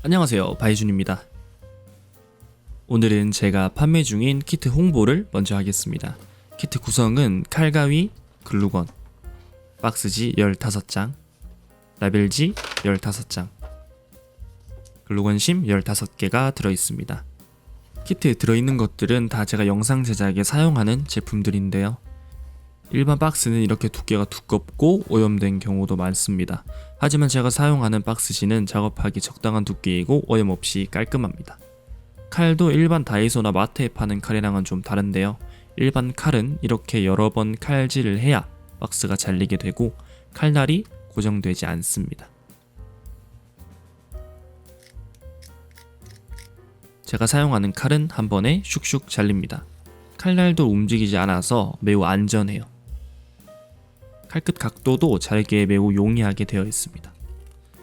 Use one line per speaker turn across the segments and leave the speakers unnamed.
안녕하세요, 바이준입니다. 오늘은 제가 판매 중인 키트 홍보를 먼저 하겠습니다. 키트 구성은 칼가위, 글루건, 박스지 15장, 라벨지 15장, 글루건심 15개가 들어있습니다. 키트에 들어있는 것들은 다 제가 영상 제작에 사용하는 제품들인데요. 일반 박스는 이렇게 두께가 두껍고 오염된 경우도 많습니다. 하지만 제가 사용하는 박스지는 작업하기 적당한 두께이고 오염 없이 깔끔합니다. 칼도 일반 다이소나 마트에 파는 칼이랑은 좀 다른데요. 일반 칼은 이렇게 여러 번 칼질을 해야 박스가 잘리게 되고 칼날이 고정되지 않습니다. 제가 사용하는 칼은 한 번에 슉슉 잘립니다. 칼날도 움직이지 않아서 매우 안전해요. 칼끝 각도도 잘게 매우 용이하게 되어 있습니다.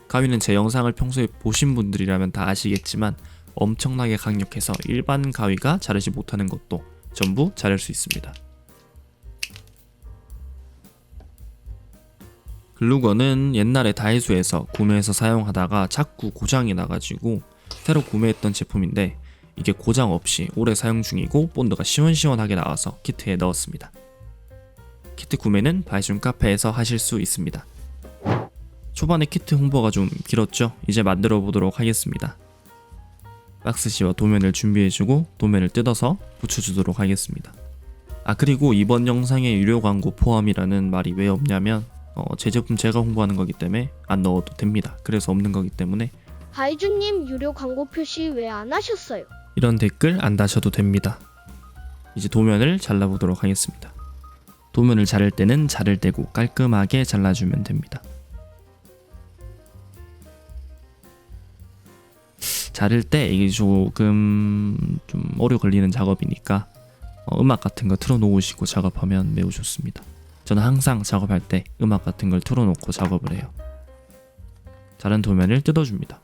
가위는 제 영상을 평소에 보신 분들이라면 다 아시겠지만 엄청나게 강력해서 일반 가위가 자르지 못하는 것도 전부 자를 수 있습니다. 글루건은 옛날에 다이소에서 구매해서 사용하다가 자꾸 고장이 나가지고 새로 구매했던 제품인데 이게 고장 없이 오래 사용 중이고 본드가 시원시원하게 나와서 키트에 넣었습니다. 키트 구매는 바이준 카페에서 하실 수 있습니다. 초반에 키트 홍보가 좀 길었죠? 이제 만들어 보도록 하겠습니다. 박스지와 도면을 준비해주고 도면을 뜯어서 붙여주도록 하겠습니다. 그리고 이번 영상에 유료 광고 포함이라는 말이 왜 없냐면 제 제품 제가 홍보하는 거기 때문에 안 넣어도 됩니다. 그래서 없는 거기 때문에
바이준님 유료 광고 표시 왜 안 하셨어요?
이런 댓글 안 다셔도 됩니다. 이제 도면을 잘라보도록 하겠습니다. 도면을 자를 때는 자를 떼고 깔끔하게 잘라주면 됩니다. 자를 때 이게 조금 좀 오래 걸리는 작업이니까 음악 같은 거 틀어놓으시고 작업하면 매우 좋습니다. 저는 항상 작업할 때 음악 같은 걸 틀어놓고 작업을 해요. 자른 도면을 뜯어줍니다.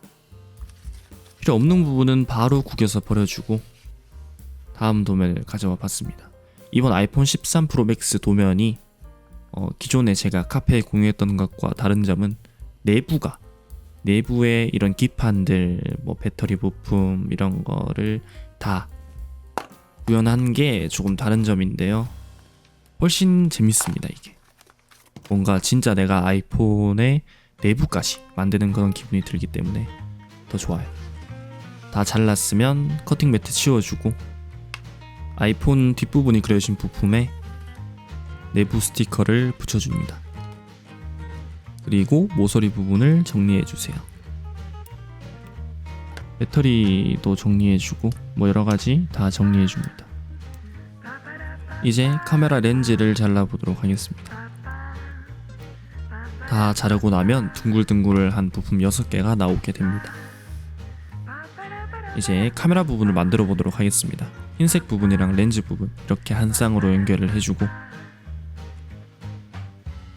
필요 없는 부분은 바로 구겨서 버려주고 다음 도면을 가져와 봤습니다. 이번 아이폰 13 프로 맥스 도면이 기존에 제가 카페에 공유했던 것과 다른 점은 내부에 이런 기판들, 배터리 부품 이런 거를 다 구현한 게 조금 다른 점인데요. 훨씬 재밌습니다. 이게 뭔가 진짜 내가 아이폰의 내부까지 만드는 그런 기분이 들기 때문에 더 좋아요. 다 잘랐으면 커팅 매트 치워주고 아이폰 뒷부분이 그려진 부품에 내부 스티커를 붙여줍니다. 그리고 모서리 부분을 정리해주세요. 배터리도 정리해주고 여러가지 다 정리해줍니다. 이제 카메라 렌즈를 잘라보도록 하겠습니다. 다 자르고 나면 둥글둥글한 부품 6개가 나오게 됩니다. 이제 카메라 부분을 만들어 보도록 하겠습니다. 흰색 부분이랑 렌즈 부분 이렇게 한 쌍으로 연결을 해주고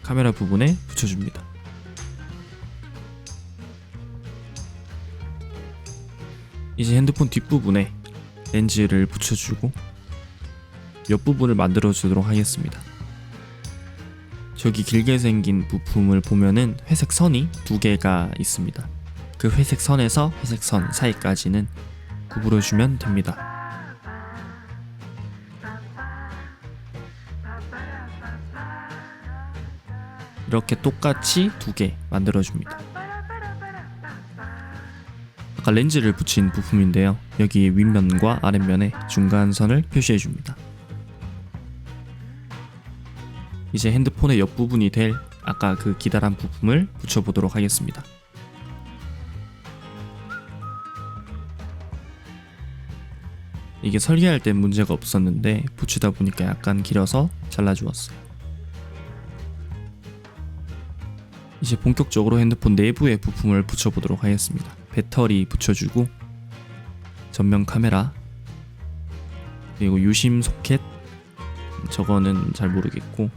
카메라 부분에 붙여줍니다. 이제 핸드폰 뒷부분에 렌즈를 붙여주고 옆부분을 만들어 주도록 하겠습니다. 저기 길게 생긴 부품을 보면은 회색 선이 2개가 있습니다. 그 회색 선에서 회색 선 사이까지는 구부려 주면 됩니다. 이렇게 똑같이 2개 만들어줍니다. 아까 렌즈를 붙인 부품인데요. 여기 윗면과 아랫면에 중간선을 표시해줍니다. 이제 핸드폰의 옆부분이 될 아까 그 기다란 부품을 붙여보도록 하겠습니다. 이게 설계할 땐 문제가 없었는데 붙이다 보니까 약간 길어서 잘라주었어요. 이제 본격적으로 핸드폰 내부의 부품을 붙여보도록 하겠습니다. 배터리 붙여주고 전면 카메라 그리고 유심 소켓 저거는 잘 모르겠고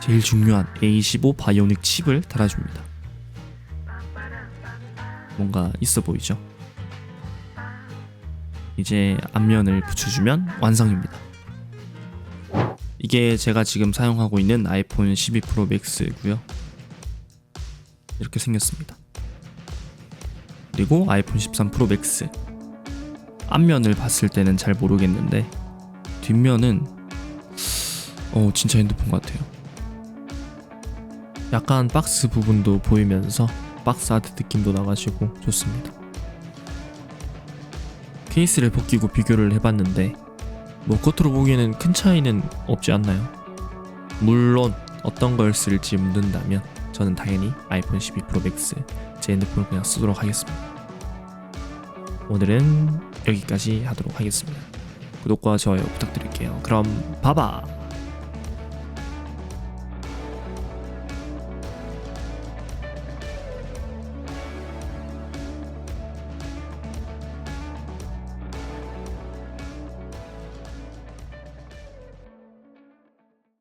제일 중요한 A15 바이오닉 칩을 달아줍니다. 뭔가 있어 보이죠? 이제 앞면을 붙여주면 완성입니다. 이게 제가 지금 사용하고 있는 아이폰 12 프로 맥스고요. 이렇게 생겼습니다. 그리고 아이폰 13 프로 맥스. 앞면을 봤을 때는 잘 모르겠는데 뒷면은 진짜 핸드폰 같아요. 약간 박스 부분도 보이면서 박스 아트 느낌도 나가지고 좋습니다. 케이스를 벗기고 비교를 해봤는데 뭐 겉으로 보기에는 큰 차이는 없지 않나요? 물론 어떤 걸 쓸지 묻는다면 저는 당연히 아이폰 12 프로 맥스 제 핸드폰을 그냥 쓰도록 하겠습니다. 오늘은 여기까지 하도록 하겠습니다. 구독과 좋아요 부탁드릴게요. 그럼 봐봐.